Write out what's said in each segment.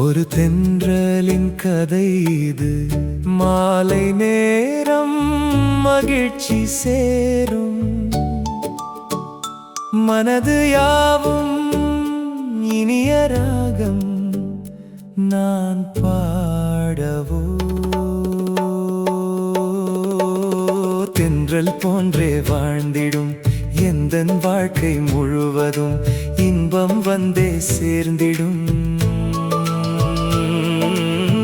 ஒரு தென்றலின் கதை இது, மாலை நேரம் மகிழ்ச்சி சேரும், மனது யாவும் இனிய ராகம் நான் பாடவோ. தென்றல் போன்றே வாழ்ந்திடும் எந்தன் வாழ்க்கை முழுவதும் இன்பம் வந்தே சேர்ந்திடும்.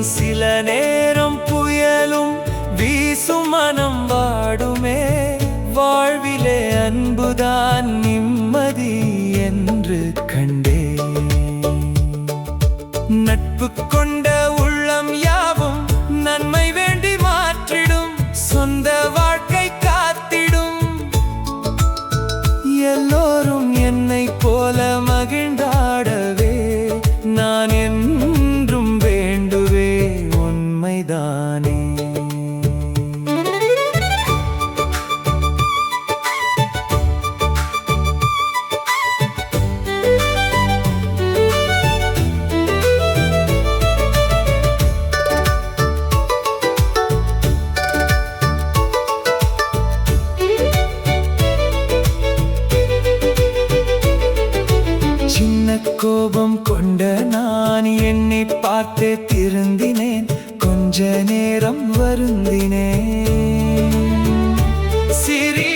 சில நேரம் புயலும் வீசும் மனம் வாடுமே, வாழ்விலே அன்புதான் நிம்மதி என்று கண்டே. நட்பு கொண்ட உள்ளம் யாவும் நன்மை வேண்டி மாற்றிடும், சொந்த வாழ்க்கை காத்திடும். எல்லோரும் என்னை போல மகிழ்ந்தாடவே நான் என்றும் வேண்டுவே உண்மைதானே. கோபம் கொண்ட நான் என்னை பார்த்தே திருந்தினேன், கொஞ்ச நேரம் வருந்தினேன். சிறி